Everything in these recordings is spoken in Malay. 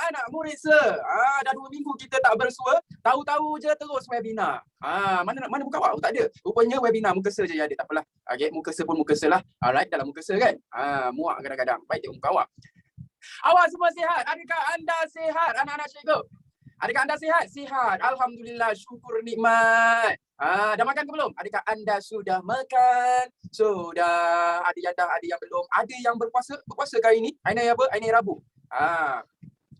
anak murid dah 2 minggu kita tak bersua, tahu-tahu je terus webinar. Mana muka awak? Tak ada. Rupanya webinar muka je ada, tak apalah. Okay, muka pun muka lah. Alright, dalam muka kan. Muak kadang-kadang. Baik tengok muka awak. Awak semua sihat? Adakah anda sihat, anak-anak cikgu? Adakah anda sihat? Sihat. Alhamdulillah, syukur nikmat. Dah makan ke belum? Adakah anda sudah makan? Sudah. Ada yang dah, ada yang belum. Ada yang berpuasa. Berpuasa kali ini? Hari apa? Hari Rabu.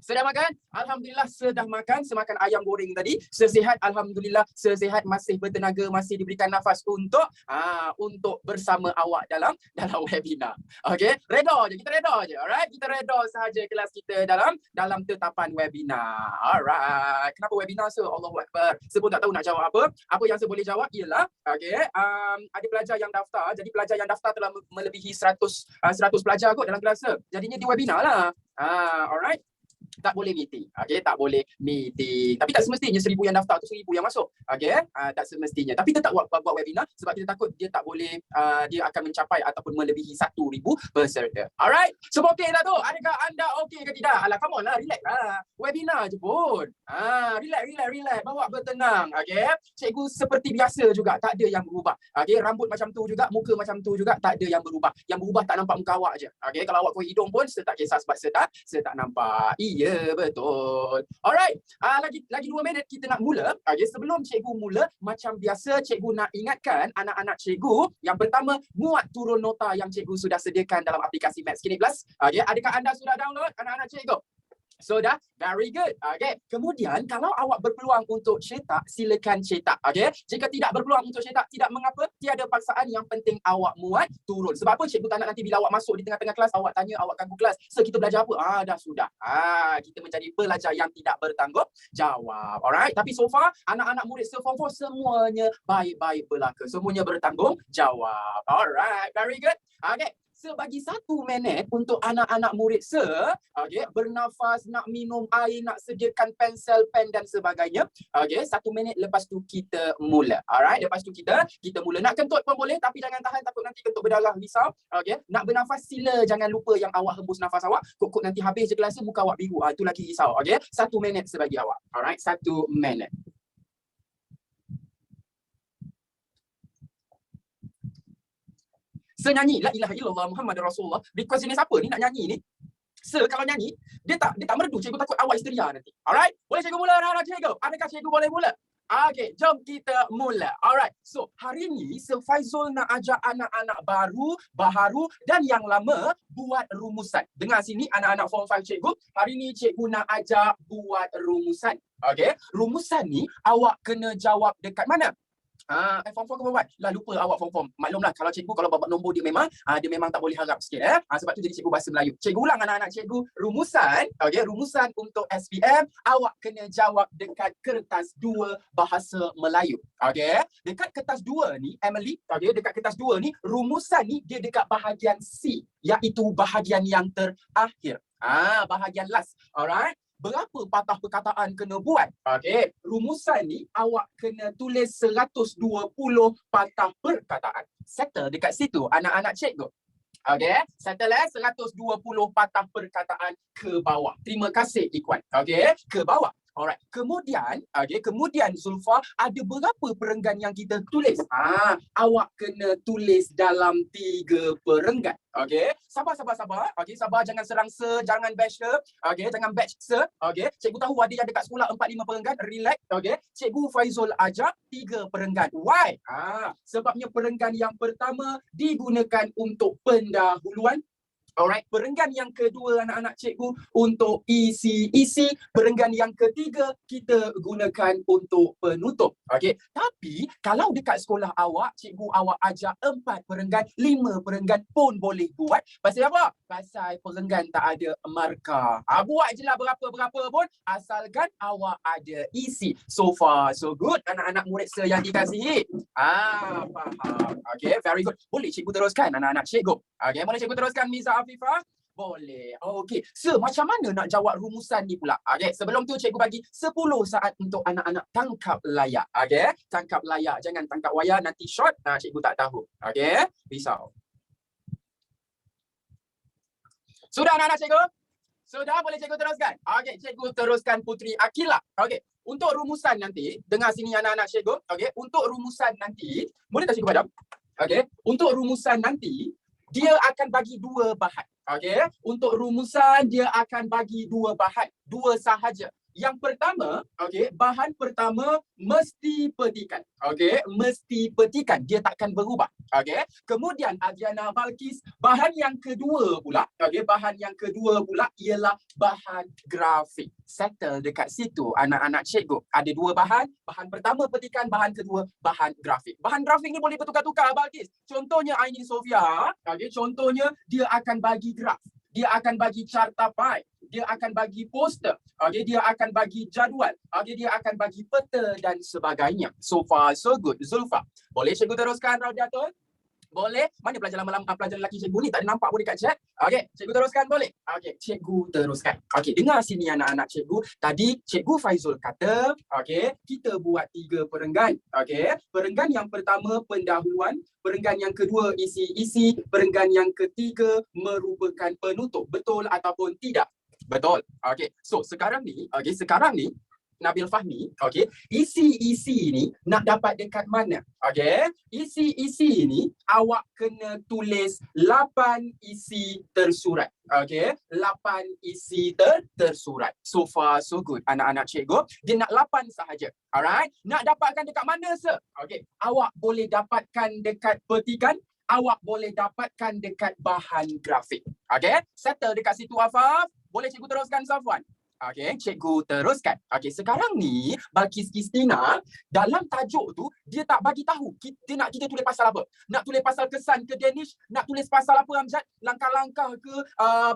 Sudah makan? Alhamdulillah sudah makan. Semakan ayam goreng tadi. Sesihat, alhamdulillah. Sesihat, masih bertenaga, masih diberikan nafas untuk bersama awak dalam webinar. Okey, reda je. Kita reda je. Alright, kita reda sahaja kelas kita dalam tetapan webinar. Alright. Kenapa webinar Allahu Akbar. Saya pun tak tahu nak jawab apa. Apa yang saya boleh jawab ialah ada pelajar yang daftar. Jadi pelajar yang daftar telah melebihi 100 pelajar kot dalam kelas. Jadinya di webinar lah. Alright. Tak boleh meeting. Okey, tak boleh meeting. Tapi tak semestinya 1000 yang daftar tu 1000 yang masuk. Okey, tak semestinya. Tapi tetap buat webinar sebab kita takut dia tak boleh dia akan mencapai ataupun melebihi 1000 peserta. Alright. Semua okey tak tu? Adakah anda okey ke tidak? Alah, come on lah, relax lah. Webinar je pun. Relax. Bawa bertenang. Okey. Cikgu seperti biasa juga, tak ada yang berubah. Okey, rambut macam tu juga, muka macam tu juga, tak ada yang berubah. Yang berubah tak nampak muka awak je. Okey, kalau awak kuih hidung pun saya tak kisah sebab saya tak nampak. Ya, betul. Alright. Lagi 2 minit kita nak mula. Okay, sebelum cikgu mula, macam biasa cikgu nak ingatkan anak-anak cikgu. Yang pertama, muat turun nota yang cikgu sudah sediakan dalam aplikasi Maths Kini Plus. Okay, adakah anda sudah download, anak-anak cikgu? Sudah? Very good. Okay. Kemudian, kalau awak berpeluang untuk cetak, silakan cetak. Okay. Jika tidak berpeluang untuk cetak, tidak mengapa. Tiada paksaan, yang penting awak muat turun. Sebab apa? Cikgu tak nak nanti bila awak masuk di tengah-tengah kelas, awak tanya, awak ganggu kelas. Kita belajar apa? Dah sudah. Kita menjadi pelajar yang tidak bertanggungjawab. Alright. Tapi so far, anak-anak murid Form 4 semuanya baik-baik belaka. Semuanya bertanggungjawab. Alright. Very good. Okay. Bagi 1 minit untuk anak-anak murid bernafas, nak minum air, nak sediakan pensel, pen dan sebagainya. 1 minit, lepas tu kita mula. Alright, lepas tu kita mula. Nak kentut pun boleh tapi jangan tahan, takut nanti kentut berdarah, risau. Nak bernafas sila jangan lupa yang awak hembus nafas awak. Kok nanti habis je kelas muka awak biru. Itu lagi risau. 1 minit sebagi awak. Alright, 1 minit. Nyanyi la ilaha illallah Muhammad Rasulullah. Request ini siapa ni nak nyanyi ni? Kalau nyanyi dia tak merdu, cikgu takut awak histeria nanti. Alright, boleh cikgu mula dah cikgu? Adakah cikgu boleh mula? Okay, jom kita mula. Alright, so hari ni Faizul nak ajak anak-anak baharu dan yang lama buat rumusan. Dengar sini anak-anak Form 5 cikgu, hari ni cikgu nak ajak buat rumusan. Okay, rumusan ni awak kena jawab dekat mana? Form 4 ke Form 1? Lah lupa awak Form 4. Maklumlah kalau cikgu kalau babat nombor dia memang tak boleh harap sikit sebab tu jadi cikgu bahasa Melayu. Cikgu ulang anak-anak cikgu, rumusan untuk SPM awak kena jawab dekat kertas 2 bahasa Melayu. Dekat kertas 2 ni Emily, dekat kertas 2 ni rumusan ni dia dekat bahagian C, iaitu bahagian yang terakhir. Bahagian last. Alright. Berapa patah perkataan kena buat? Rumusan ni awak kena tulis 120 patah perkataan. Settle dekat situ anak-anak cikgu. Settle 120 patah perkataan ke bawah. Terima kasih Ikhwan. Ke bawah. Alright. Kemudian Zulfa, ada berapa perenggan yang kita tulis? Awak kena tulis dalam 3 perenggan. Sabar. Sabar, jangan serang jangan bash jangan batch cikgu tahu ada yang dekat sekolah 4-5 perenggan, relax. Cikgu Faizul ajar 3 perenggan. Why? Sebabnya perenggan yang pertama digunakan untuk pendahuluan. Alright, perenggan yang kedua anak-anak cikgu untuk isi. Perenggan yang ketiga kita gunakan untuk penutup. Tapi kalau dekat sekolah awak, cikgu awak ajar 4 perenggan, 5 perenggan pun boleh buat. Pasal apa? Pasal perenggan tak ada markah. Buat je lah berapa-berapa pun asalkan awak ada isi. So far so good anak-anak murid yang dikasihi. Faham. Very good. Boleh cikgu teruskan anak-anak cikgu? Boleh cikgu teruskan Miza Afifah? Boleh. Macam mana nak jawab rumusan ni pula? Sebelum tu cikgu bagi 10 saat untuk anak-anak tangkap layar. Tangkap layar. Jangan tangkap wayar, nanti short. Cikgu tak tahu. Risau. Sudah anak-anak cikgu? Sudah, boleh cikgu teruskan? Okey, cikgu teruskan Putri Akila. Okey, untuk rumusan nanti, dengar sini anak-anak cikgu. Okey, untuk rumusan nanti, boleh tak cikgu padam? Okey, untuk rumusan nanti, dia akan bagi dua bahan. Okey, untuk rumusan dia akan bagi dua bahan, dua sahaja. Yang pertama, okey, bahan pertama mesti petikan. Okey, mesti petikan, dia takkan berubah. Okey. Kemudian Adriana Balkis, bahan yang kedua pula, okey, bahan yang kedua pula ialah bahan grafik. Settle dekat situ anak-anak cikgu. Ada dua bahan, bahan pertama petikan, bahan kedua bahan grafik. Bahan grafik ni boleh bertukar-tukar Balkis. Contohnya Aini Sofia, okey, contohnya dia akan bagi graf. Dia akan bagi carta pie, dia akan bagi poster, okey, dia akan bagi jadual, okey, dia akan bagi peta dan sebagainya. So far so good. Zulfa, boleh cikgu teruskan Raudiatul? Boleh. Mana pelajar lama-lama, pelajar lelaki cikgu ni? Tak ada nampak pun dekat chat. Okey, cikgu teruskan boleh? Okey, cikgu teruskan. Okey, dengar sini anak-anak cikgu. Tadi cikgu Faizul kata, okey, kita buat 3 perenggan. Okey, perenggan yang pertama pendahuluan, perenggan yang kedua isi-isi, perenggan yang ketiga merupakan penutup. Betul ataupun tidak? Betul. Okey. So, sekarang ni, Nabil Fahmi, okey, isi-isi ni nak dapat dekat mana? Okey, isi-isi ni awak kena tulis 8 isi tersurat. Okey, 8 isi tersurat. So far so good anak-anak cikgu. Dia nak 8 sahaja. Alright, nak dapatkan dekat mana sir? Okey, awak boleh dapatkan dekat petikan, awak boleh dapatkan dekat bahan grafik. Okey, settle dekat situ Afaf. Boleh cikgu teruskan Safwan? Okey, cikgu teruskan. Okey, sekarang ni Balkis Kristina dalam tajuk tu dia tak bagi tahu dia nak kita tulis pasal apa. Nak tulis pasal kesan ke Danish, nak tulis pasal apa Amjad, langkah-langkah ke,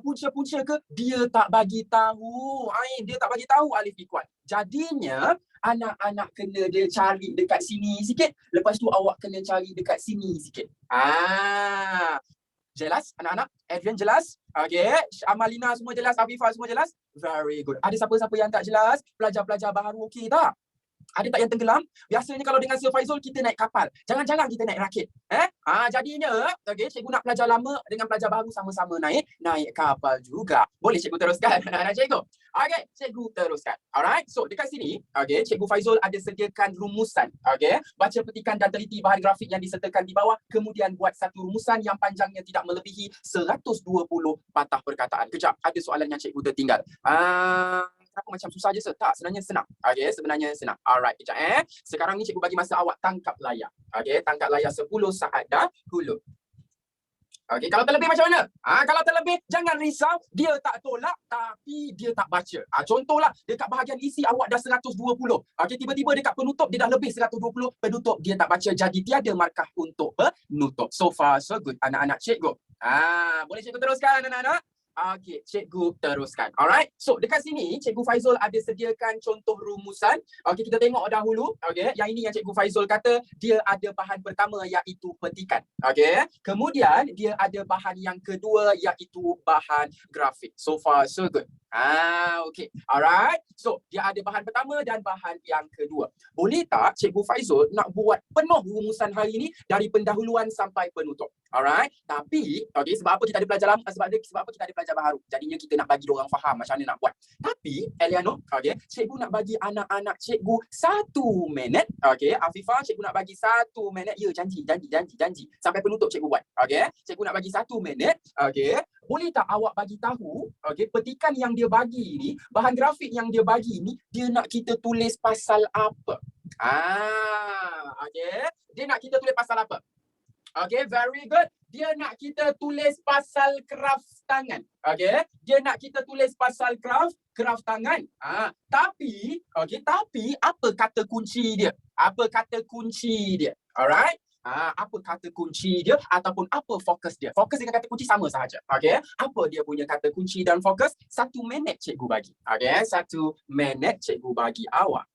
punca-punca ke, dia tak bagi tahu. Dia tak bagi tahu alif ikhwan. Jadinya anak-anak kena dia cari dekat sini sikit, lepas tu awak kena cari dekat sini sikit. Jelas anak-anak? Adrian jelas? Okey. Amalina semua jelas? Afifah semua jelas? Very good. Ada siapa-siapa yang tak jelas? Pelajar-pelajar baru okey tak? Ada tak yang tenggelam? Biasanya kalau dengan Sir Faizul kita naik kapal. Jangan-jangan kita naik rakit. Jadinya, okey, cikgu nak pelajar lama dengan pelajar baru sama-sama naik kapal juga. Boleh cikgu teruskan anak-anak cikgu? Okey, cikgu teruskan. Alright. So dekat sini, okey, cikgu Faizul ada sediakan rumusan. Okey, baca petikan dan teliti bahan grafik yang disertakan di bawah, kemudian buat satu rumusan yang panjangnya tidak melebihi 120 patah perkataan. Kejap, ada soalan yang cikgu tertinggal. Kenapa macam susah je, sir? Tak, sebenarnya senang. Okey, sebenarnya senang. Alright, kejap Sekarang ni cikgu bagi masa awak tangkap layar. Okey, tangkap layar 10 saat dahulu. Okey, kalau terlebih macam mana? Kalau terlebih, jangan risau. Dia tak tolak, tapi dia tak baca. Contohlah, dekat bahagian isi awak dah 120. Okey, tiba-tiba dekat penutup, dia dah lebih 120. Penutup, dia tak baca. Jadi, tiada markah untuk penutup. So far, so good. Anak-anak cikgu. Boleh cikgu teruskan, anak-anak? Okey, cikgu teruskan. Alright. So, dekat sini, cikgu Faizul ada sediakan contoh rumusan. Okey, kita tengok dahulu. Okey, yang ini yang cikgu Faizul kata, dia ada bahan pertama iaitu petikan. Okey. Kemudian, dia ada bahan yang kedua iaitu bahan grafik. So far, so good. Okey. Alright. So, dia ada bahan pertama dan bahan yang kedua. Boleh tak cikgu Faizul nak buat penuh rumusan hari ini dari pendahuluan sampai penutup? Alright. Tapi, okey, sebab apa kita ada pelajar lama? Sebab apa kita ada pelajar baru? Jadinya kita nak bagi diorang faham macam mana nak buat. Tapi, Eliano, okey, cikgu nak bagi anak-anak cikgu 1 minit. Okey, Afifah, cikgu nak bagi 1 minit. Ya, janji. Sampai penutup cikgu buat. Okey, cikgu nak bagi 1 minit. Okey, boleh tak awak bagi tahu, okey, petikan yang dia bagi ni, bahan grafik yang dia bagi ni, dia nak kita tulis pasal apa? Okey, dia nak kita tulis pasal apa? Okay, very good. Dia nak kita tulis pasal kraft tangan. Okay, dia nak kita tulis pasal kraft tangan. Tapi apa kata kunci dia? Alright? Apa kata kunci dia ataupun apa fokus dia? Fokus dengan kata kunci sama sahaja. Okay, apa dia punya kata kunci dan fokus? 1 minit cikgu bagi. Okay, 1 minit cikgu bagi awak.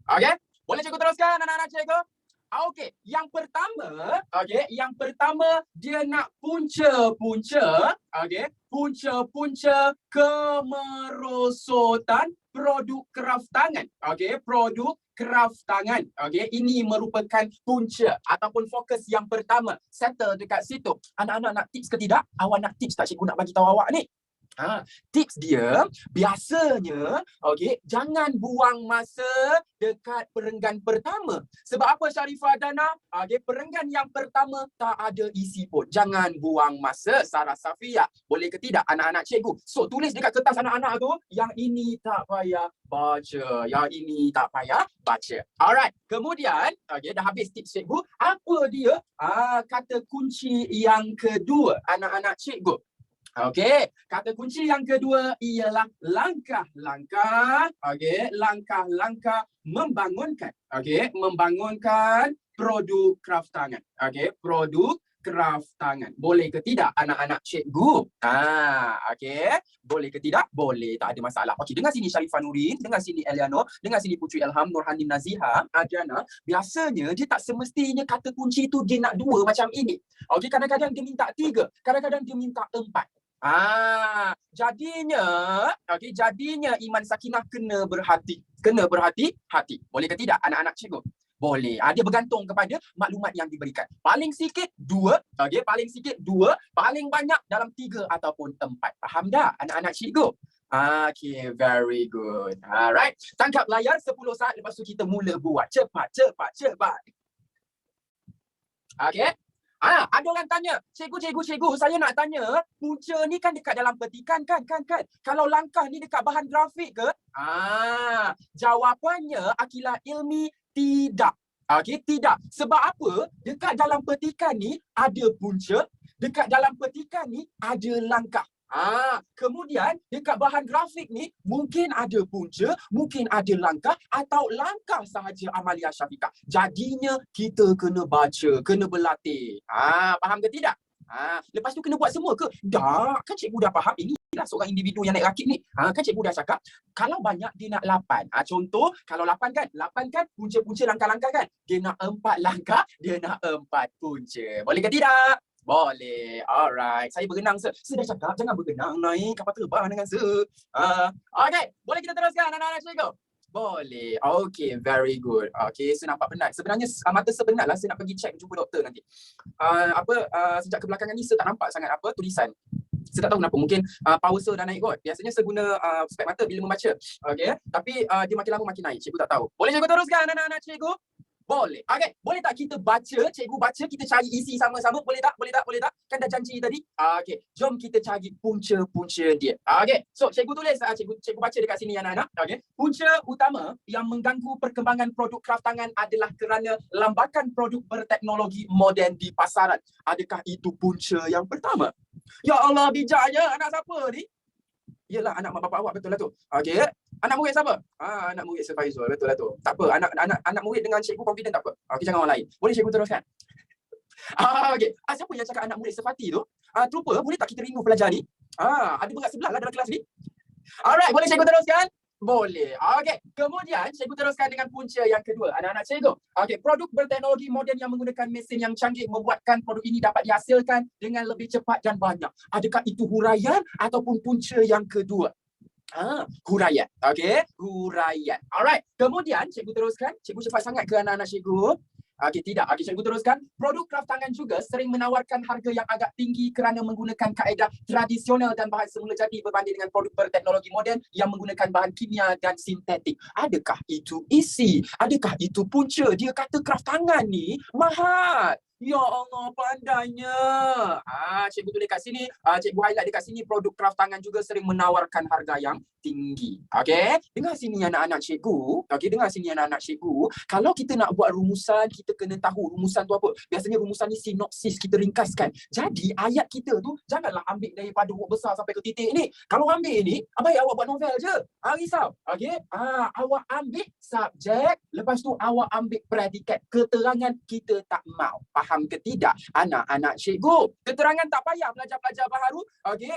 Okey, boleh cikgu teruskan anak-anak cikgu? Okey, yang pertama dia nak punca-punca, okey, punca-punca kemerosotan produk kraftangan. Okey, produk kraftangan. Okey, ini merupakan punca ataupun fokus yang pertama. Settle dekat situ. Anak-anak nak tips ke tidak? Awak nak tips tak cikgu nak bagi tahu awak ni? Tips dia biasanya jangan buang masa dekat perenggan pertama. Sebab apa Sharifah Dana? Perenggan yang pertama tak ada isi pun. Jangan buang masa. Sarah Safia. Boleh ke tidak anak-anak cikgu? So tulis dekat kertas anak-anak tu, yang ini tak payah baca, yang ini tak payah baca. Alright. Kemudian dah habis tips cikgu. Apa dia kata kunci yang kedua anak-anak cikgu? Okey, kata kunci yang kedua ialah langkah-langkah. Langkah-langkah membangunkan. Membangunkan produk kraftangan. Produk kraftangan. Boleh ke tidak anak-anak cikgu? Boleh ke tidak? Boleh, tak ada masalah. Okey, dengar sini Sharifah Nurin, dengar sini Eliano, dengar sini Putri Ilham, Nurhanin Naziha, Adriana. Biasanya dia tak semestinya kata kunci tu dia nak 2 macam ini. Kadang-kadang dia minta 3, kadang-kadang dia minta 4. Jadinya Iman Sakinah kena berhati-hati. Boleh ke tidak anak-anak cikgu? Boleh. Dia bergantung kepada maklumat yang diberikan. Paling sikit 2, paling sikit 2, paling banyak dalam 3 ataupun 4. Faham dah anak-anak cikgu? Very good. Alright. Tangkap layar 10 saat, lepas tu kita mula buat. Cepat. Ada orang tanya, cikgu, saya nak tanya, punca ni kan dekat dalam petikan kan? Kalau langkah ni dekat bahan grafik ke? Jawapannya Akilah Ilmi, tidak. Tidak. Sebab apa? Dekat dalam petikan ni ada punca, dekat dalam petikan ni ada langkah. Kemudian dekat bahan grafik ni mungkin ada punca, mungkin ada langkah atau langkah sahaja Amalia Syafiqah. Jadinya kita kena baca, kena berlatih. Faham ke tidak? Lepas tu kena buat semua ke? Dah, kan cikgu dah faham. Inilah seorang individu yang naik rakit ni. Kan cikgu dah cakap, kalau banyak dia nak 8. Contoh, kalau 8 kan punca-punca langkah-langkah kan? Dia nak 4 langkah, dia nak 4 punca. Boleh ke tidak? Boleh. Alright. Saya berenang, sir. Saya dah cakap, jangan berenang, naik kapal terbang dengan sir. Boleh kita teruskan anak-anak cikgu? Boleh. Very good. Saya nampak penat. Sebenarnya mata saya penat lah. Saya nak pergi check jumpa doktor nanti. Sejak kebelakangan ni saya tak nampak sangat tulisan. Saya tak tahu kenapa. Mungkin power saya dah naik kot. Biasanya saya guna spek mata bila membaca. Tapi dia makin lama makin naik. Cikgu tak tahu. Boleh cikgu teruskan anak-anak cikgu? Boleh. Boleh tak kita baca, cikgu baca, kita cari isi sama-sama? Boleh tak? Kan dah janji tadi. Jom kita cari punca-punca dia. So cikgu tulis, cikgu baca dekat sini anak-anak. Punca utama yang mengganggu perkembangan produk kraftangan adalah kerana lambakan produk berteknologi moden di pasaran. Adakah itu punca yang pertama? Ya Allah, bijaknya anak siapa ni? Yelah, anak mak bapak awak, betul lah tu. Anak murid siapa? Anak murid Sir Faizul, betul lah tu. Tak apa, anak murid dengan cikgu confident tak apa. Jangan orang lain. Boleh cikgu teruskan? Siapa yang cakap anak murid Sefati tu? Terlupa, boleh tak kita remove pelajar ni? Ada berat sebelah lah dalam kelas ni. Alright, boleh cikgu teruskan? Boleh. Kemudian cikgu teruskan dengan punca yang kedua. Anak-anak cikgu. Produk berteknologi moden yang menggunakan mesin yang canggih membuatkan produk ini dapat dihasilkan dengan lebih cepat dan banyak. Adakah itu huraian ataupun punca yang kedua? Huraian. Huraian. Alright. Kemudian cikgu teruskan. Cikgu cepat sangat ke anak-anak cikgu? Tidak. Cikgu teruskan. Produk kraftangan juga sering menawarkan harga yang agak tinggi kerana menggunakan kaedah tradisional dan bahan semula jadi berbanding dengan produk berteknologi moden yang menggunakan bahan kimia dan sintetik. Adakah itu isi? Adakah itu punca? Dia kata kraftangan ni mahal. Ya Allah, pandainya. Cikgu tulis kat sini, cikgu highlight dekat sini, produk kraftangan juga sering menawarkan harga yang tinggi. Dengar sini anak-anak cikgu. Dengar sini anak-anak cikgu. Kalau kita nak buat rumusan, kita kena tahu rumusan tu apa. Biasanya rumusan ni sinopsis, kita ringkaskan. Jadi ayat kita tu janganlah ambil daripada huruf besar sampai ke titik ni. Kalau ambil ni, baik awak buat novel je. Risau. Awak ambil subjek, lepas tu awak ambil predikat. Keterangan kita tak mau. Faham ke tidak anak-anak cikgu? Keterangan tak payah pelajar-pelajar baru.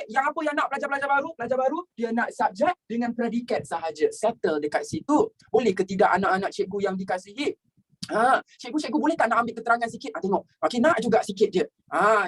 Yang apa yang nak pelajar-pelajar baru? Pelajar baru dia nak subjek dengan predikat sahaja. Settle dekat situ. Boleh ke tidak anak-anak cikgu yang dikasihi? Cikgu boleh tak nak ambil keterangan sikit? Tengok. Nak juga sikit je.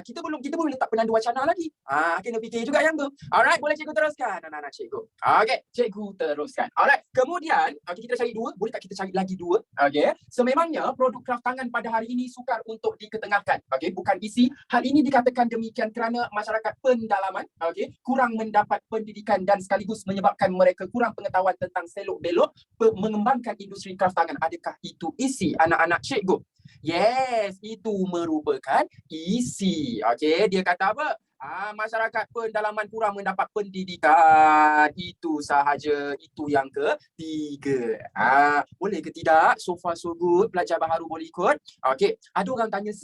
Kita belum letak penanda wacana lagi. Kena fikir juga yang tu. Alright, boleh cikgu teruskan anak-anak cikgu. Okey, cikgu teruskan. Alright, kemudian kita cari dua. Boleh tak kita cari lagi dua? Okey, sememangnya produk kraft tangan pada hari ini sukar untuk diketengahkan. Okey, bukan isi. Hal ini dikatakan demikian kerana masyarakat pendalaman, okey, kurang mendapat pendidikan dan sekaligus menyebabkan mereka kurang pengetahuan tentang selok-belok mengembangkan industri kraft tangan. Adakah itu isi anak-anak cikgu? Yes, itu merupakan isi. Okey, dia kata apa? Masyarakat pendalaman kurang mendapat pendidikan. Itu sahaja. Itu yang ketiga. Boleh ke tidak? So far so good. Pelajar baharu boleh ikut. Okey, ada orang tanya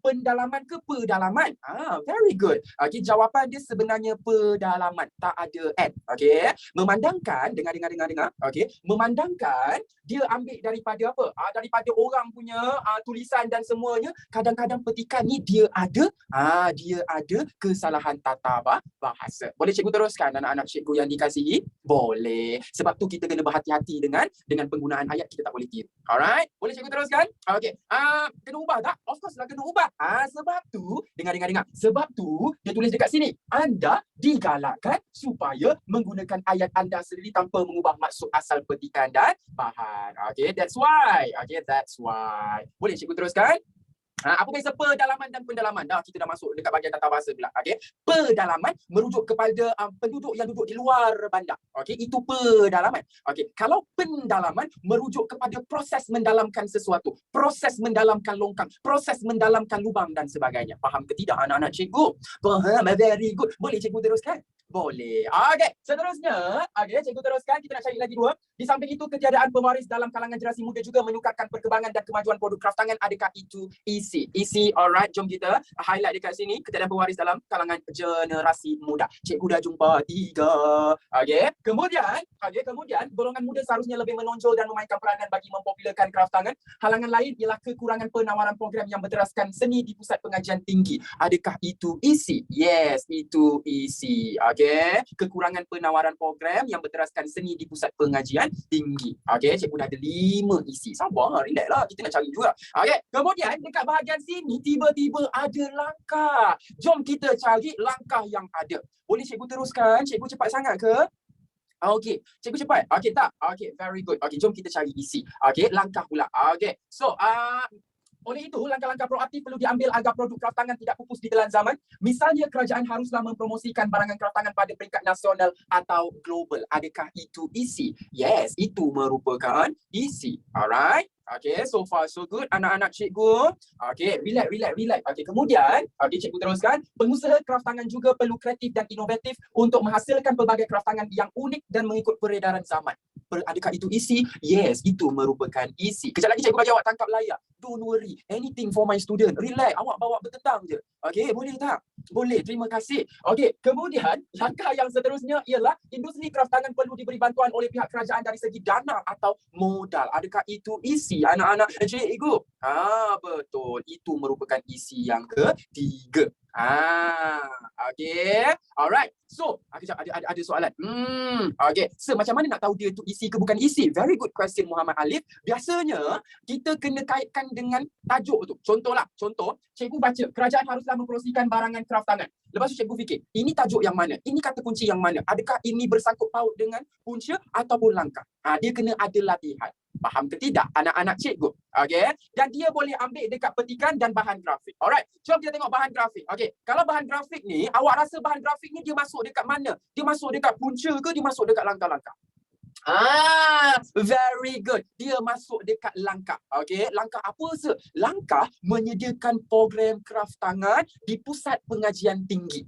pendalaman ke pedalaman? Very good. Okey, jawapan dia sebenarnya pedalaman. Tak ada and. Okey, memandangkan, dengar. Okey, memandangkan dia ambil daripada apa? Daripada orang punya tulisan dan semuanya. Kadang-kadang petikan ni dia ada kesalahan tata bahasa. Boleh cikgu teruskan anak-anak cikgu yang dikasihi? Boleh. Sebab tu kita kena berhati-hati dengan penggunaan ayat, kita tak boleh tiru. Alright? Boleh cikgu teruskan? Okey. Kena ubah tak? Of course lah kena ubah. Sebab tu, dengar. Sebab tu dia tulis dekat sini. Anda digalakkan supaya menggunakan ayat anda sendiri tanpa mengubah maksud asal petikan dan bahan. Okey, that's why. Boleh cikgu teruskan? Apa beza pedalaman dan pendalaman? Kita dah masuk dekat bahagian tata bahasa pula. Okey. Pedalaman merujuk kepada penduduk yang duduk di luar bandar. Okey, itu pedalaman. Okey, kalau pendalaman merujuk kepada proses mendalamkan sesuatu, proses mendalamkan longkang, proses mendalamkan lubang dan sebagainya. Faham ke tidak anak-anak cikgu? Faham? Very good. Boleh cikgu teruskan? Boleh. Okey, seterusnya, cikgu teruskan. Kita nak cari lagi dua. Di samping itu, ketiadaan pewaris dalam kalangan generasi muda juga menyukarkan perkembangan dan kemajuan produk kraft tangan. Adakah itu isi? Alright, jom kita highlight dekat sini. Ketiadaan pewaris dalam kalangan generasi muda. Cikgu dah jumpa 3. Okey. Kemudian, golongan muda seharusnya lebih menonjol dan memainkan peranan bagi mempopularkan kraft tangan. Halangan lain ialah kekurangan penawaran program yang berteraskan seni di pusat pengajian tinggi. Adakah itu isi? Yes, itu isi. Okey, kekurangan penawaran program yang berteraskan seni di pusat pengajian tinggi. Okey, cikgu dah ada 5 isi. Sabar, relax lah. Kita nak cari juga. Okey, kemudian dekat bahagian sini tiba-tiba ada langkah. Jom kita cari langkah yang ada. Boleh cikgu teruskan? Cikgu cepat sangat ke? Okey, cikgu cepat. Okey tak? Okey, very good. Okey, jom kita cari isi. Okey, langkah pula. Okey. So, oleh itu, langkah-langkah proaktif perlu diambil agar produk kraft tangan tidak pupus di telan zaman. Misalnya, kerajaan haruslah mempromosikan barangan kraft tangan pada peringkat nasional atau global. Adakah itu isi? Yes, itu merupakan isi. Alright? Okay, so far so good anak-anak cikgu. Okay, relax. Okay, kemudian, cikgu teruskan. Pengusaha kraft tangan juga perlu kreatif dan inovatif untuk menghasilkan pelbagai kraft tangan yang unik dan mengikut peredaran zaman. Adakah itu isi? Yes, itu merupakan isi. Kejap lagi cikgu bagi awak tangkap layar. Don't worry, anything for my student. Relax, awak bawa bertentang je. Okay, boleh tak? Boleh, terima kasih. Okay, kemudian langkah yang seterusnya ialah industri kraft tangan perlu diberi bantuan oleh pihak kerajaan dari segi dana atau modal. Adakah itu isi anak-anak cikgu? Betul. Itu merupakan isi yang ketiga. Okay. Alright. So, ada soalan. Okay. So, macam mana nak tahu dia tu isi ke bukan isi? Very good question, Muhammad Alif. Biasanya, kita kena kaitkan dengan tajuk tu. Contoh, cikgu baca, kerajaan haruslah mempromosikan barangan kraft tangan. Lepas tu cikgu fikir, ini tajuk yang mana? Ini kata kunci yang mana? Adakah ini bersangkut paut dengan punca ataupun langkah? Dia kena ada latihan. Faham ke tidak anak-anak cikgu? Okey. Dan dia boleh ambil dekat petikan dan bahan grafik. Alright. Jom kita tengok bahan grafik. Okey. Kalau bahan grafik ni, awak rasa bahan grafik ni dia masuk dekat mana? Dia masuk dekat punca ke dia masuk dekat langkah-langkah? Very good. Dia masuk dekat langkah. Okey, langkah apa se? Langkah menyediakan program kraft tangan di pusat pengajian tinggi.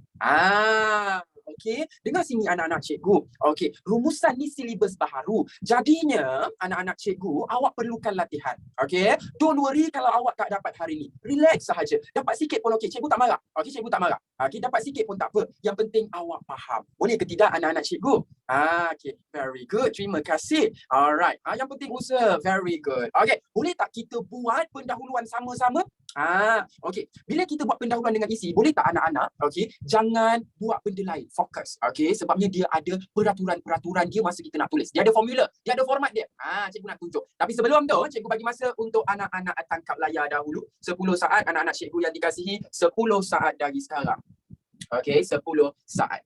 Okey, dengar sini anak-anak cikgu. Okey, rumusan ni silibus baharu. Jadinya, anak-anak cikgu, awak perlukan latihan. Okey, don't worry kalau awak tak dapat hari ni. Relax sahaja. Dapat sikit pun okey. Cikgu tak marah. Okey, cikgu tak marah. Okey, dapat sikit pun tak apa. Yang penting awak faham. Boleh ke tidak anak-anak cikgu? Okey, very good. Terima kasih. Alright. Yang penting usaha. Very good. Okey, boleh tak kita buat pendahuluan sama-sama? Okey. Bila kita buat pendahuluan dengan isi, boleh tak anak-anak, okey, jangan buat benda lain, fokus. Okey, sebabnya dia ada peraturan-peraturan dia masa kita nak tulis. Dia ada formula, dia ada format dia. Cikgu nak tunjuk. Tapi sebelum tu, cikgu bagi masa untuk anak-anak tangkap layar dahulu. 10 saat anak-anak cikgu yang dikasihi, 10 saat dari sekarang. Okey, 10 saat.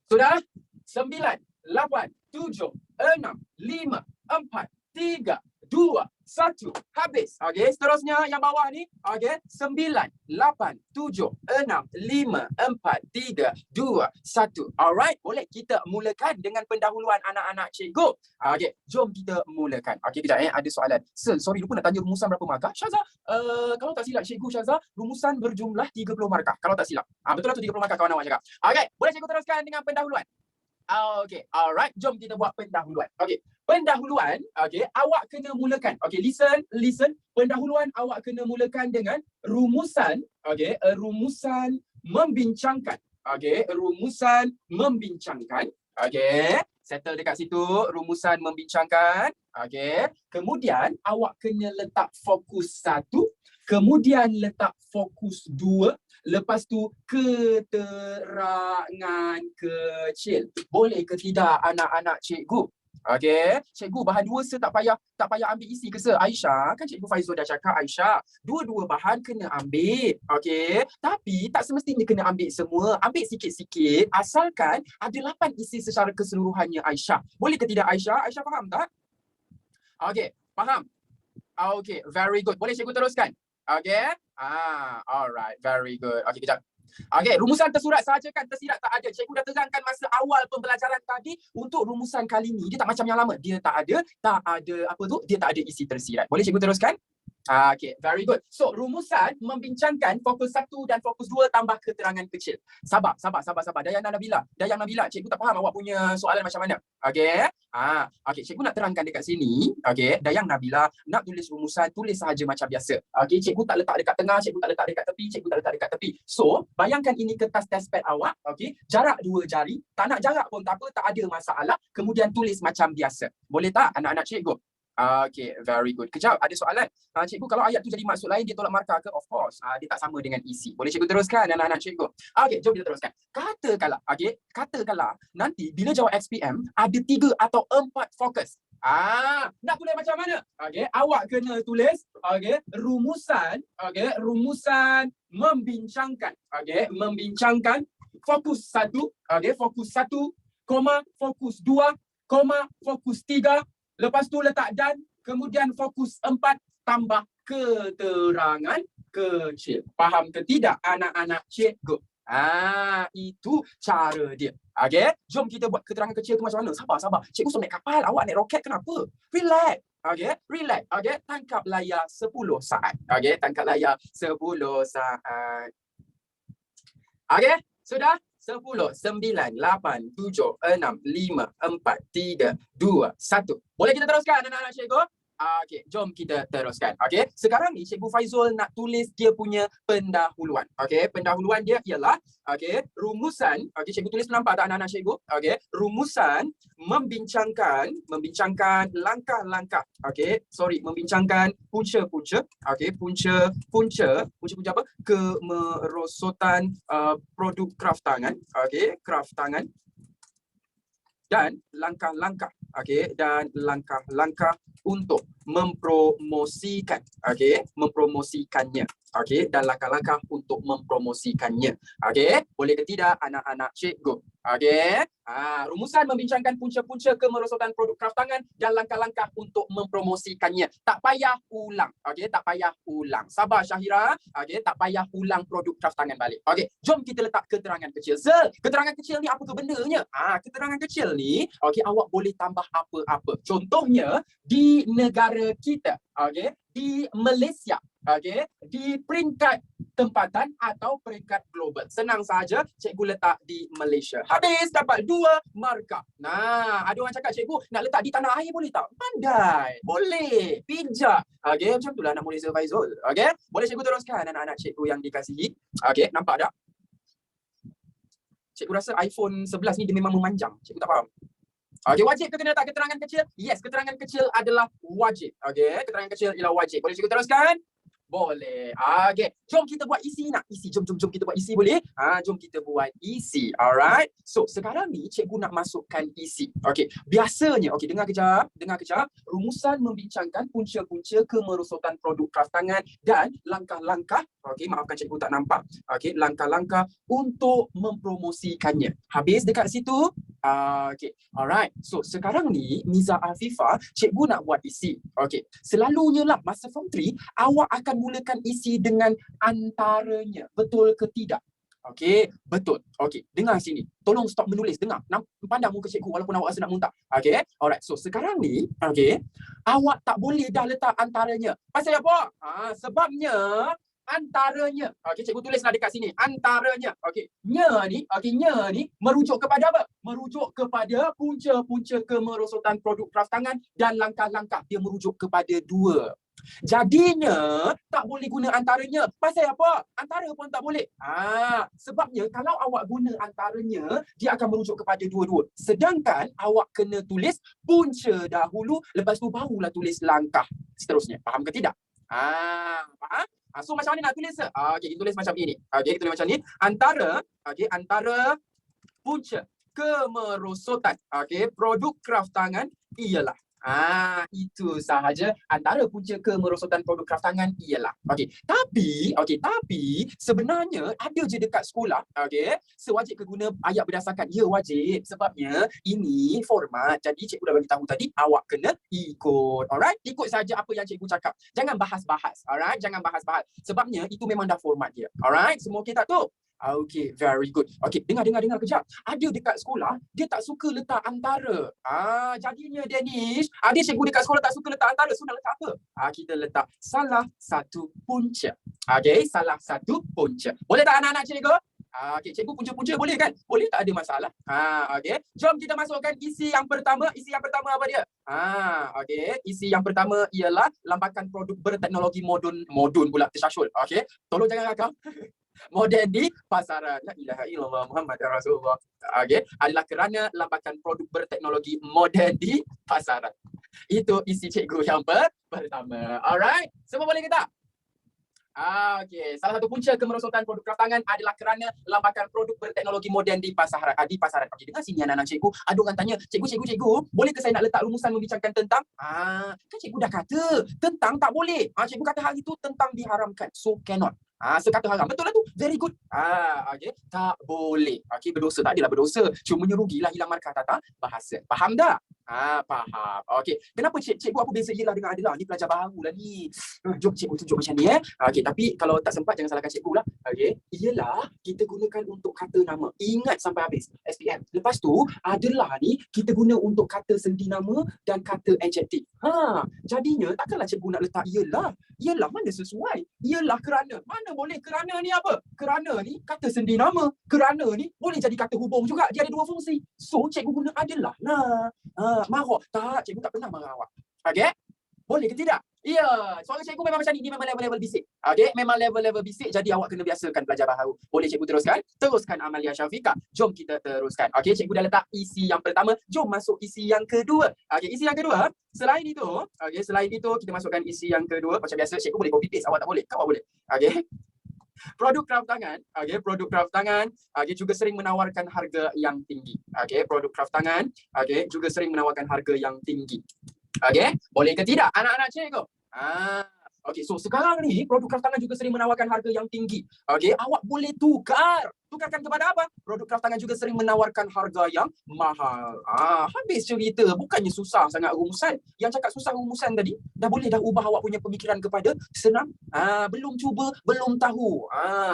Sudah? 9, 8, 7, 6, 5, 4, 3, 2, 1. Habis. Okey, seterusnya yang bawah ni. Okey, 9, 8, 7, 6, 5, 4, 3, 2, 1. Alright, boleh kita mulakan dengan pendahuluan anak-anak cikgu. Okey, jom kita mulakan. Okey, kejap ada soalan. Sir, sorry lupa nak tanya rumusan berapa markah. Syazah, kalau tak silap cikgu Syazah, rumusan berjumlah 30 markah. Kalau tak silap. Betul lah tu 30 markah kawan awak cakap. Okey, boleh cikgu teruskan dengan pendahuluan. Okey, alright, jom kita buat pendahuluan. Okey, pendahuluan, okey, awak kena mulakan. Okey, listen. Pendahuluan awak kena mulakan dengan rumusan, okey, rumusan membincangkan. Okey, rumusan membincangkan. Okey, settle dekat situ, rumusan membincangkan. Okey, kemudian awak kena letak fokus 1, kemudian letak fokus 2. Lepas tu keterangan kecil. Boleh ke tidak anak-anak cikgu? Okey, cikgu bahan 2 tak payah ambil isi ke sir? Aisyah, kan cikgu Faizul dah cakap Aisyah, 2 bahan kena ambil. Okey, tapi tak semestinya kena ambil semua. Ambil sikit-sikit asalkan ada 8 isi secara keseluruhannya Aisyah. Boleh ke tidak Aisyah? Aisyah faham tak? Okey, faham. Okey, very good. Boleh cikgu teruskan? Okay. Alright. Very good. Okay, kejap. Okay, rumusan tersurat sahaja kan tersirat tak ada. Cikgu dah terangkan masa awal pembelajaran tadi untuk rumusan kali ni. Dia tak macam yang lama. Dia tak ada dia tak ada isi tersirat. Boleh cikgu teruskan? Okay, very good. So, rumusan membincangkan fokus 1 dan fokus 2 tambah keterangan kecil. Sabar. Dayang Nabila, cikgu tak faham awak punya soalan macam mana. Okay. Okay, cikgu nak terangkan dekat sini. Okay, Dayang Nabila nak tulis rumusan, tulis sahaja macam biasa. Okay, cikgu tak letak dekat tengah, cikgu tak letak dekat tepi, cikgu tak letak dekat tepi. So, bayangkan ini kertas test pad awak. Okay, jarak 2 jari. Tak nak jarak pun tak apa, tak ada masalah. Kemudian tulis macam biasa. Boleh tak anak-anak cikgu? Okay, very good. Kejap, ada soalan. Cikgu, kalau ayat tu jadi maksud lain, dia tolak markah ke? Of course. Dia tak sama dengan isi. Boleh cikgu teruskan, anak-anak cikgu? Okay, jom kita teruskan. Katakanlah, nanti bila jawab XPM, ada 3 atau 4 fokus. Nak tulis macam mana? Okay, awak kena tulis, rumusan membincangkan. Okay, membincangkan fokus 1, fokus 1, fokus 2, fokus 3. Lepas tu letak dan, kemudian fokus 4 tambah keterangan kecil. Faham ke tidak anak-anak cikgu? Itu cara dia. Okay, jom kita buat keterangan kecil tu macam mana. Sabar. Cikgu suruh naik kapal, awak naik roket kenapa? Relax. Okay, relax. Okay, tangkap layar 10 saat. Okay, tangkap layar 10 saat. Okay, sudah? 10, 9, 8, 7, 6, 5, 4, 3, 2, 1. Boleh kita teruskan anak-anak cikgu? Okey, jom kita teruskan. Okey, sekarang ni Cikgu Faizul nak tulis dia punya pendahuluan. Okey, pendahuluan dia ialah rumusan. Okey, cikgu tulis nampak tak anak-anak cikgu? Okey, rumusan membincangkan langkah-langkah. Okey, membincangkan punca-punca. Okey, punca apa? Kemerosotan produk kraft tangan. Okey, kraft tangan. Dan langkah-langkah, dan langkah-langkah untuk mempromosikan, mempromosikannya, dan langkah-langkah untuk mempromosikannya. Boleh ke tidak anak-anak cikgu? Rumusan membincangkan punca-punca kemerosotan produk kraft tangan dan langkah-langkah untuk mempromosikannya. Tak payah ulang, tak payah ulang. Sabar Syahira, tak payah ulang produk kraft tangan balik. Jom kita letak keterangan kecil. Keterangan kecil ni apa ke bendanya? Keterangan kecil ni, awak boleh tambah apa-apa. Contohnya di negara kita, di Malaysia, di peringkat tempatan atau peringkat global. Senang saja, cikgu letak di Malaysia. Habis dapat 2 markah. Ada orang cakap cikgu nak letak di tanah air boleh tak? Pandai. Boleh. Bijak. Macam itulah nak Malaysia Faizul. Boleh cikgu teruskan anak-anak cikgu yang dikasihi. Nampak tak? Cikgu rasa iPhone 11 ni dia memang memanjang. Cikgu tak faham. Wajib ke kena letak keterangan kecil? Yes, keterangan kecil adalah wajib. Keterangan kecil ialah wajib. Boleh cikgu teruskan? Boleh. Okey. Jom kita buat isi nak. Isi. Jom kita buat isi boleh? Jom kita buat isi. Alright. So, sekarang ni cikgu nak masukkan isi. Okey. Biasanya, okey, dengar kejap. Rumusan membincangkan punca-punca kemerosotan produk kraftangan dan langkah-langkah, okey, maafkan cikgu tak nampak. Okey, langkah-langkah untuk mempromosikannya. Habis dekat situ? Okey. Alright. So, sekarang ni Miza Afifah, cikgu nak buat isi. Okey. Selalunya lah masa form 3, awak akan mulakan isi dengan antaranya. Betul ke tidak? Okey, betul. Okey, dengar sini. Tolong stop menulis, dengar. Pandang muka cikgu walaupun awak rasa nak muntah. Okey, alright. So, sekarang ni, okey, awak tak boleh dah letak antaranya. Pasal apa? Sebabnya antaranya. Okey, cikgu tulislah dekat sini. Antaranya. Okey, nya ni merujuk kepada apa? Merujuk kepada punca-punca kemerosotan produk kraftangan dan langkah-langkah. Dia merujuk kepada dua. Jadinya tak boleh guna antaranya. Pasal apa? Antara pun tak boleh. Sebabnya kalau awak guna antaranya, dia akan merujuk kepada dua-dua. Sedangkan awak kena tulis punca dahulu, lepas tu barulah tulis langkah seterusnya. Faham ke tidak? Faham? So macam mana nak tulis? Okey, kita tulis macam ini. Okey, kita tulis macam ni. Antara punca kemerosotan, okey, produk kraftangan ialah. Itu sahaja. Antara punca kemerosotan produk kraftangan ialah. Tapi sebenarnya ada je dekat sekolah, sewajib ke guna ayat berdasarkan. Ya, wajib. Sebabnya ini format. Jadi cikgu dah bagi tahu tadi, awak kena ikut. Alright? Ikut saja apa yang cikgu cakap. Jangan bahas-bahas. Alright? Jangan bahas-bahas. Sebabnya itu memang dah format dia. Alright? Semua okey tak tu? Okay, very good. Okay, dengar kejap. Ada dekat sekolah, dia tak suka letak antara. Jadinya Danish, ada cikgu dekat sekolah tak suka letak antara. So, nak letak apa? Kita letak salah satu punca. Okay, salah satu punca. Boleh tak anak-anak cikgu? Okay, cikgu punca-punca boleh kan? Boleh, tak ada masalah. Okay, jom kita masukkan isi yang pertama. Isi yang pertama apa dia? Okay, isi yang pertama ialah lambakan produk berteknologi moden pula tersyasyul. Okay, tolong jangan rakam. Moden di pasaran. La ilaha illallah Muhammad Rasulullah. Okay, adalah kerana lambakan produk berteknologi moden di pasaran. Itu isi cikgu yang pertama. Alright, semua boleh ke tak? Okey, salah satu punca kemerosotan produk kraftangan adalah kerana lambakan produk berteknologi moden di pasaran. Okey, dengar sini anak-anak cikgu. Ada orang tanya, cikgu, boleh ke saya nak letak rumusan membincangkan tentang? Kan cikgu dah kata, tentang tak boleh. Cikgu kata hari itu tentang diharamkan. So cannot. Sekata haram. Betul lah tu. Very good. Okey, tak boleh. Okey, berdosa. Tak adalah berdosa. Cuma rugilah, hilang markah tata bahasa. Faham tak? Faham. Okey. Kenapa cikgu apa beza ialah dengan adalah? Ni pelajar baru lah ni. Jom cikgu tunjuk macam ni. Okey, tapi kalau tak sempat jangan salahkan cikgu lah. Okey. Ialah kita gunakan untuk kata nama. Ingat sampai habis. SPM. Lepas tu adalah ni kita guna untuk kata sendi nama dan kata adjektif. Jadinya takkanlah cikgu nak letak ialah. Ialah mana sesuai? Ialah kerana. Mana boleh? Kerana ni apa? Kerana ni kata sendi nama. Kerana ni boleh jadi kata hubung juga. Dia ada dua fungsi. So cikgu guna adalah. Marah. Tak, cikgu tak pernah marah awak. Okey? Boleh ke tidak? Ya, suara cikgu memang macam ni. Dia memang level-level bisik. Okey? Memang level-level bisik. Jadi awak kena biasakan belajar baharu. Boleh cikgu teruskan? Teruskan Amalia Syafiqah. Jom kita teruskan. Okey, cikgu dah letak isi yang pertama. Jom masuk isi yang kedua. Okey, isi yang kedua. Selain itu, kita masukkan isi yang kedua. Macam biasa, cikgu boleh copy paste. Awak tak boleh. Awak boleh. Okey? Produk kraftangan, juga sering menawarkan harga yang tinggi. Produk kraftangan, juga sering menawarkan harga yang tinggi. Boleh ke tidak anak-anak cikgu? So sekarang ni produk kraftangan juga sering menawarkan harga yang tinggi. Awak boleh tukarkan kepada apa? Produk kraftangan juga sering menawarkan harga yang mahal. Habis cerita. Bukannya susah sangat rumusan. Yang cakap susah rumusan tadi, dah ubah awak punya pemikiran kepada senang. Belum cuba, belum tahu.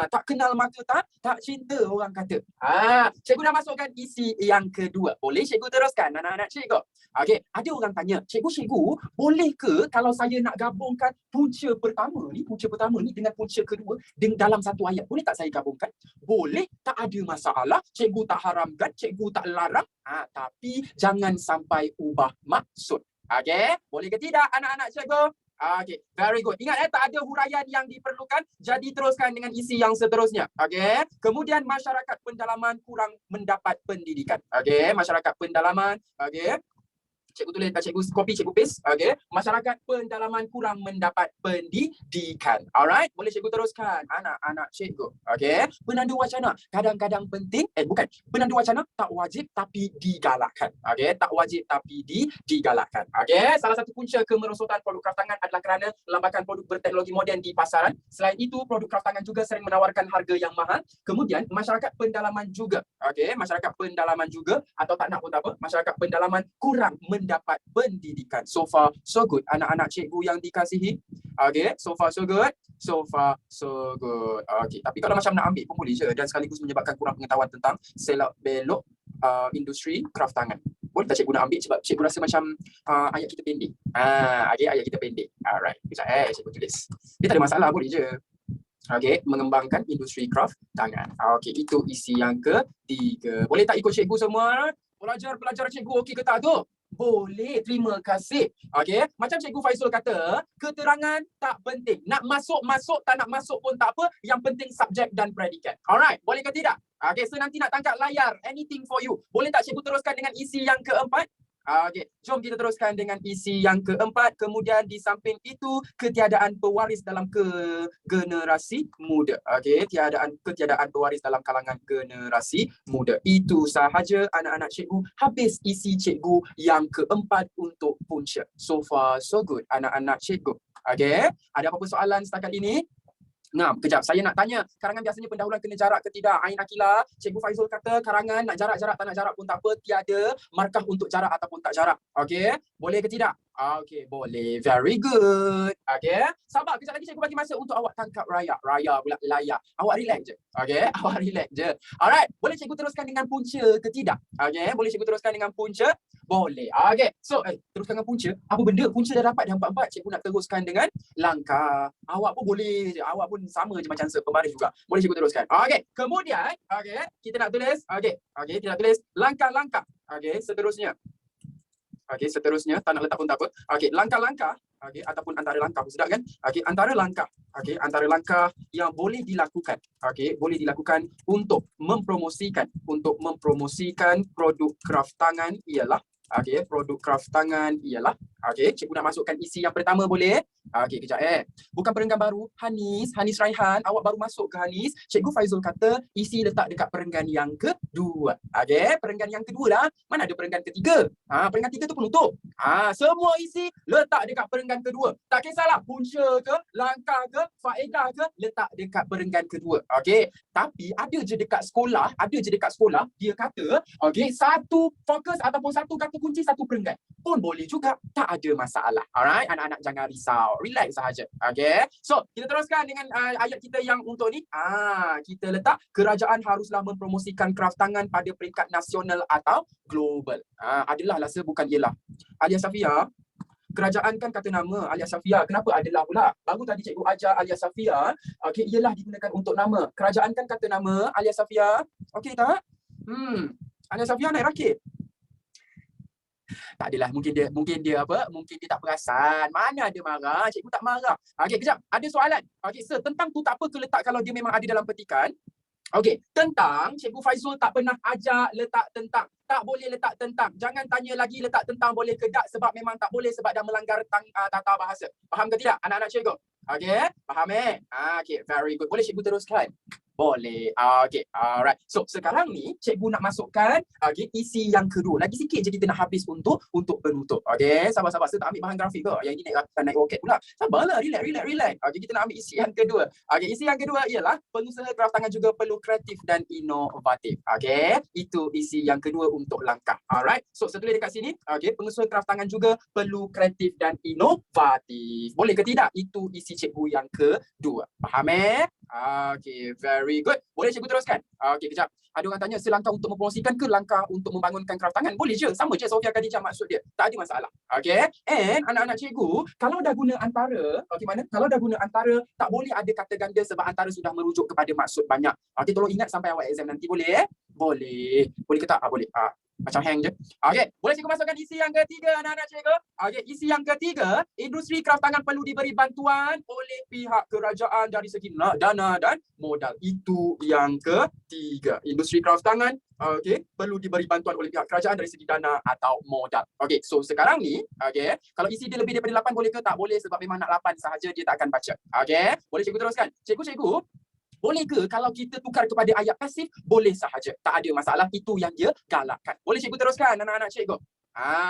Tak kenal maka tak cinta, orang kata. Cikgu dah masukkan isi yang kedua. Boleh cikgu teruskan anak-anak cikgu? Ada orang tanya, cikgu, boleh ke kalau saya nak gabungkan punca pertama ni dengan punca kedua dalam satu ayat? Boleh tak saya gabungkan? Boleh, tak ada masalah. Cikgu tak haramkan, cikgu tak larang. Tapi jangan sampai ubah maksud. Boleh ke tidak anak-anak cikgu? Very good. Ingat tak ada huraian yang diperlukan. Jadi teruskan dengan isi yang seterusnya. Kemudian masyarakat pendalaman kurang mendapat pendidikan. Masyarakat pendalaman. Cikgu tulis, cikgu copy, cikgu paste. Okey. Masyarakat pendalaman kurang mendapat pendidikan. Alright. Boleh cikgu teruskan. Anak-anak cikgu. Okey. Penanda wacana kadang-kadang penting. Bukan. Penanda wacana tak wajib tapi digalakkan. Okey. Tak wajib tapi digalakkan. Okey. Salah satu punca kemerosotan produk kraftangan adalah kerana lambakan produk berteknologi moden di pasaran. Selain itu, produk kraftangan juga sering menawarkan harga yang mahal. Kemudian, masyarakat pendalaman juga. Okey. Masyarakat pendalaman juga atau tak nak pun tak apa. Masyarakat pendalaman kurang mendapat pendidikan. So far, so good. Anak-anak cikgu yang dikasihi. Okay, so far, so good. So far, so good. Okay, tapi kalau macam nak ambil pun boleh je. Dan sekaligus menyebabkan kurang pengetahuan tentang selok belok industri kraftangan. Boleh tak cikgu nak ambil sebab cikgu rasa macam ayat kita pendek. Okay, ayat kita pendek. Alright, sekejap cikgu tulis. Dia tak ada masalah, boleh je. Okay, mengembangkan industri kraftangan. Okay, itu isi yang ketiga. Boleh tak ikut cikgu semua? Pelajar cikgu okey ke tak tu? Boleh, terima kasih. Okey, macam Cikgu Faizul kata, keterangan tak penting. Nak masuk, tak nak masuk pun tak apa. Yang penting subjek dan predikat. Alright, boleh ke tidak? Okey, so nanti nak tangkap layar. Anything for you. Boleh tak cikgu teruskan dengan isi yang keempat? Okey, jom kita teruskan dengan isi yang keempat. Kemudian di samping itu, ketiadaan pewaris dalam generasi muda. Okey, ketiadaan pewaris dalam kalangan generasi muda. Itu sahaja anak-anak cikgu. Habis isi cikgu yang keempat untuk punca. So far, so good anak-anak cikgu. Okey, ada apa-apa soalan setakat ini? Nah, kejap. Saya nak tanya, karangan biasanya pendahuluan kena jarak ke tidak? Ain Akila, Cikgu Faizul kata karangan nak jarak-jarak, tak nak jarak pun tak apa. Tiada markah untuk jarak ataupun tak jarak. Okey? Boleh ke tidak? Okey, boleh. Very good. Okey? Sabar, kejap lagi cikgu bagi masa untuk awak tangkap raya. Raya pula layak. Awak relax je. Okey? Awak relax je. Alright. Boleh cikgu teruskan dengan punca ke tidak? Okey? Boleh cikgu teruskan dengan punca? Boleh. Okey. So, teruskan dengan punca. Apa benda? Punca dah dapat dah 4-4. Cikgu nak teruskan dengan langkah. Awak pun boleh je. Awak pun sama je macam pembaris juga. Boleh cikgu teruskan. Okey. Kemudian, okey, kita nak tulis. Okey. Okey, kita nak tulis langkah-langkah. Okey, seterusnya. Okey, seterusnya. Tak nak letak pun tak apa. Okey, langkah-langkah. Okey, ataupun antara langkah. Sedap kan? Okey, antara langkah. Okey, antara langkah yang boleh dilakukan. Okey, boleh dilakukan untuk mempromosikan produk kraftangan ialah produk kraftangan ialah cikgu nak masukkan isi yang pertama boleh? Okey, kejap bukan perenggan baru. Hanis Raihan, awak baru masuk ke Hanis. Cikgu Faizul kata isi letak dekat perenggan yang kedua. Okey, perenggan yang kedua lah. Mana ada perenggan ketiga? Perenggan tiga tu penutup. Semua isi letak dekat perenggan kedua. Tak kisahlah punca ke, langkah ke, faedah ke, letak dekat perenggan kedua. Okey, tapi ada je dekat sekolah dia kata, okey, satu fokus ataupun satu kata kunci, satu perenggan. Pun boleh juga, tak ada masalah. Alright, anak-anak jangan risau. Relax sahaja. Okay. So, kita teruskan dengan ayat kita yang untuk ni. Kita letak, kerajaan haruslah mempromosikan kraftangan pada peringkat nasional atau global. Adalah lah, bukan ialah. Alia Safia, kerajaan kan kata nama Alia Safia. Kenapa adalah pula? Baru tadi cikgu ajar Alia Safia. Okay, ialah digunakan untuk nama. Kerajaan kan kata nama Alia Safia. Okay tak? Alia Safia naik rakit. Tak adalah, mungkin dia tak perasan. Mana ada marah, cikgu tak marah. Okey, kejap. Ada soalan. Okey, sir, tentang tu tak apa ke letak kalau dia memang ada dalam petikan? Okey, tentang Cikgu Faizul tak pernah ajar letak tentang. Tak boleh letak tentang. Jangan tanya lagi letak tentang boleh ke tak, sebab memang tak boleh sebab dah melanggar tata bahasa. Faham ke tidak anak-anak cikgu? Okey, faham okey, very good. Boleh cikgu teruskan? Boleh. Okey, alright. So, sekarang ni cikgu nak masukkan isi yang kedua. Lagi sikit je kita nak habis untuk penutup. Okey, sabar-sabar. Saya tak ambil bahan grafik ke? Yang ini naik roket pula. Sabarlah, relax. Okey, kita nak ambil isi yang kedua. Okey, isi yang kedua ialah pengusaha kraftangan juga perlu kreatif dan inovatif. Okey, itu isi yang kedua untuk langkah. Alright. So, setulis dekat sini. Okey, pengusaha kraftangan juga perlu kreatif dan inovatif. Boleh ke tidak? Itu isi cikgu yang kedua. Faham okey, very good. Boleh cikgu teruskan? Okey, kejap. Ada orang tanya, selangkah untuk mempromosikan ke langkah untuk membangunkan kraftangan? Boleh je. Sama je Sofia Khadijah maksud dia. Tak ada masalah. Okey. And anak-anak cikgu, kalau dah guna antara, okey mana? Kalau dah guna antara, tak boleh ada kata ganda sebab antara sudah merujuk kepada maksud banyak. Okey, tolong ingat sampai awal exam nanti. Boleh? Boleh. Boleh ke tak? Boleh. Macam hang je. Okey, boleh cikgu masukkan isi yang ketiga anak-anak cikgu? Okey, isi yang ketiga, industri kraftangan perlu diberi bantuan oleh pihak kerajaan dari segi dana dan modal. Itu yang ketiga. Industri kraftangan perlu diberi bantuan oleh pihak kerajaan dari segi dana atau modal. Okey, so sekarang ni, kalau isi dia lebih daripada 8 boleh ke? Tak boleh sebab memang nak 8 sahaja dia tak akan baca. Okey, boleh cikgu teruskan? Cikgu, boleh ke kalau kita tukar kepada ayat pasif? Boleh sahaja. Tak ada masalah. Itu yang dia galakkan. Boleh cikgu teruskan anak-anak cikgu?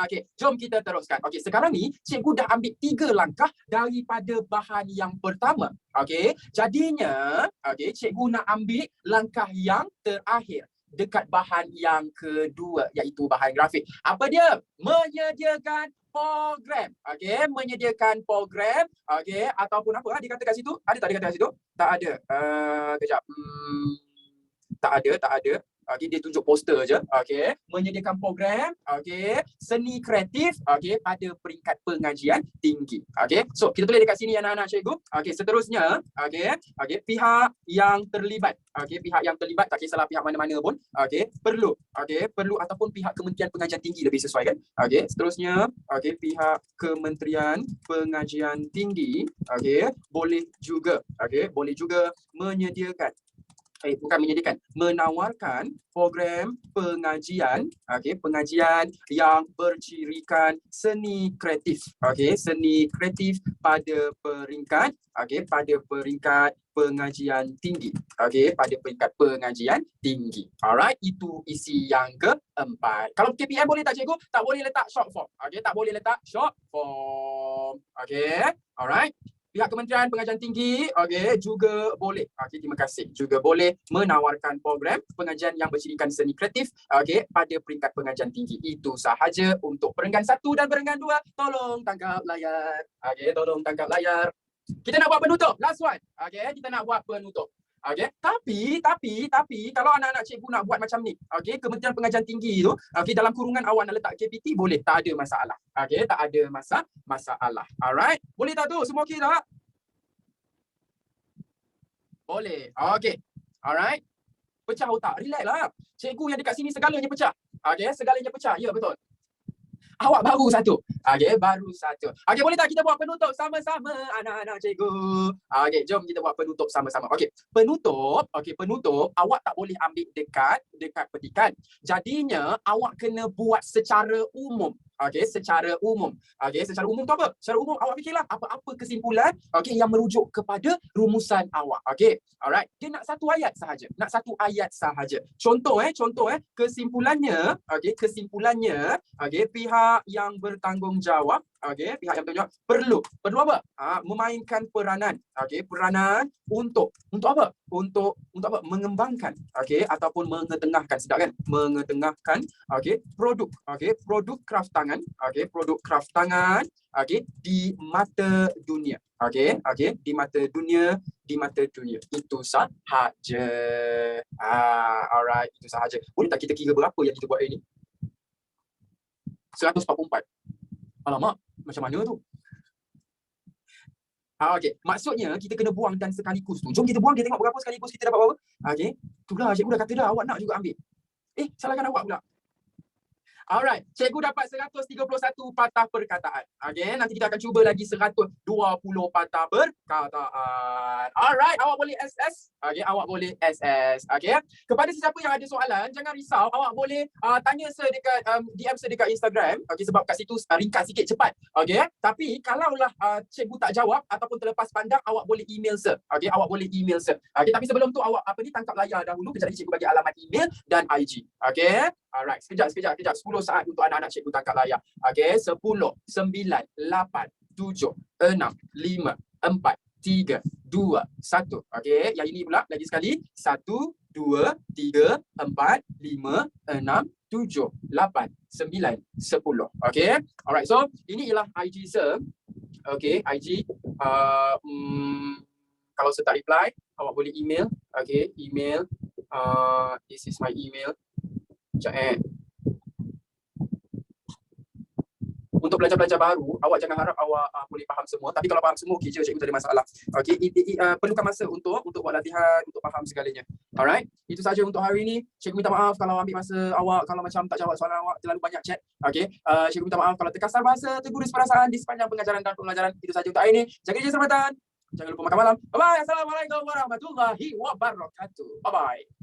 Okey, jom kita teruskan. Okey, sekarang ni cikgu dah ambil 3 langkah daripada bahan yang pertama. Okey, jadinya cikgu nak ambil langkah yang terakhir dekat bahan yang kedua, iaitu bahan grafik. Apa dia? Menyediakan program. Menyediakan program. Ataupun apa dia kata kat situ? Ada tak dia kata kat situ? Tak ada. Kejap. Tak ada. Dia tunjuk poster je. Menyediakan program, seni kreatif, pada peringkat pengajian tinggi. So kita tulis dekat sini anak-anak cikgu. Seterusnya, pihak yang terlibat. Pihak yang terlibat, tak kisahlah pihak mana-mana pun. Perlu ataupun pihak Kementerian Pengajian Tinggi lebih sesuai kan. Seterusnya, pihak Kementerian Pengajian Tinggi, boleh juga menyediakan menawarkan program pengajian, pengajian yang bercirikan seni kreatif, seni kreatif pada peringkat, pengajian tinggi, pada peringkat pengajian tinggi. Alright, itu isi yang keempat. Kalau KPM boleh tak cikgu? Tak boleh letak short form. Tak boleh letak short form. Alright. Pihak Kementerian Pengajian Tinggi juga boleh. Terima kasih. Juga boleh menawarkan program pengajian yang bercirikan seni kreatif pada peringkat pengajian tinggi. Itu sahaja untuk perenggan 1 dan perenggan 2. Tolong tangkap layar. Tolong tangkap layar. Kita nak buat penutup. Last one. Kita nak buat penutup. Tapi kalau anak-anak cikgu nak buat macam ni, Kementerian Pengajian Tinggi tu, dalam kurungan awak nak letak KPT boleh, tak ada masalah. Tak ada masalah. Alright, boleh tak tu? Semua okey tak? Boleh. Alright. Pecah otak, relax lah. Cikgu yang dekat sini segalanya pecah. Segalanya pecah. Ya, betul. Awak baru satu. Baru satu. Boleh tak kita buat penutup sama-sama anak-anak cikgu? Jom kita buat penutup sama-sama. Penutup awak tak boleh ambil dekat petikan. Jadinya awak kena buat secara umum. Secara umum. Secara umum tu apa? Secara umum awak fikirlah apa-apa kesimpulan yang merujuk kepada rumusan awak. Alright. Dia nak satu ayat sahaja. Contoh kesimpulannya, pihak yang bertanggungjawab, perlu apa? Memainkan peranan, peranan untuk apa? Untuk apa? Mengembangkan, ataupun mengetengahkan, sedap kan? Mengetengahkan, produk kraftangan, di mata dunia. Di mata dunia. Itu sahaja. Alright, itu sahaja. Boleh tak kita kira berapa yang kita buat hari ni? 144. Alamak, macam mana tu? Maksudnya kita kena buang dan sekaligus tu. Jom kita buang, kita tengok berapa sekaligus kita dapat berapa. Itulah cikgu dah kata dah, awak nak juga ambil. Salahkan awak pula. Alright, cikgu dapat 131 patah perkataan. Nanti kita akan cuba lagi 120 patah perkataan. Alright, awak boleh SS. Awak boleh SS. Kepada sesiapa yang ada soalan, jangan risau. Awak boleh tanya dekat DM dekat Instagram. Sebab kat situ ringkas sikit cepat. Tapi kalaulah cikgu tak jawab ataupun terlepas pandang, awak boleh email sir. Awak boleh email sir. Tapi sebelum tu awak tangkap layar dahulu. Kejap lagi cikgu bagi alamat email dan IG. Alright, sekejap. 10 saat untuk anak-anak cikgu tangkap layar. 10, 9, 8, 7, 6, 5, 4, 3, 2, 1. Yang ini pula lagi sekali. 1, 2, 3, 4, 5, 6, 7, 8, 9, 10. Alright, so ini ialah IG sir. IG. Kalau saya tak reply, awak boleh email. Email. This is my email. Sekejap untuk belajar-belajar baru, awak jangan harap awak boleh faham semua. Tapi kalau faham semua, okey je, cikgu tak ada masalah. Okey, perlukan masa untuk buat latihan, untuk faham segalanya. Alright, itu saja untuk hari ini. Cikgu minta maaf kalau ambil masa awak, kalau macam tak jawab soalan awak terlalu banyak chat. Okey, cikgu minta maaf kalau terkasar bahasa, tergurus perasaan di sepanjang pengajaran dan pengajaran. Itu saja untuk hari ini. Jaga keselamatan. Jangan lupa makan malam. Bye-bye. Assalamualaikum warahmatullahi wabarakatuh. Bye-bye.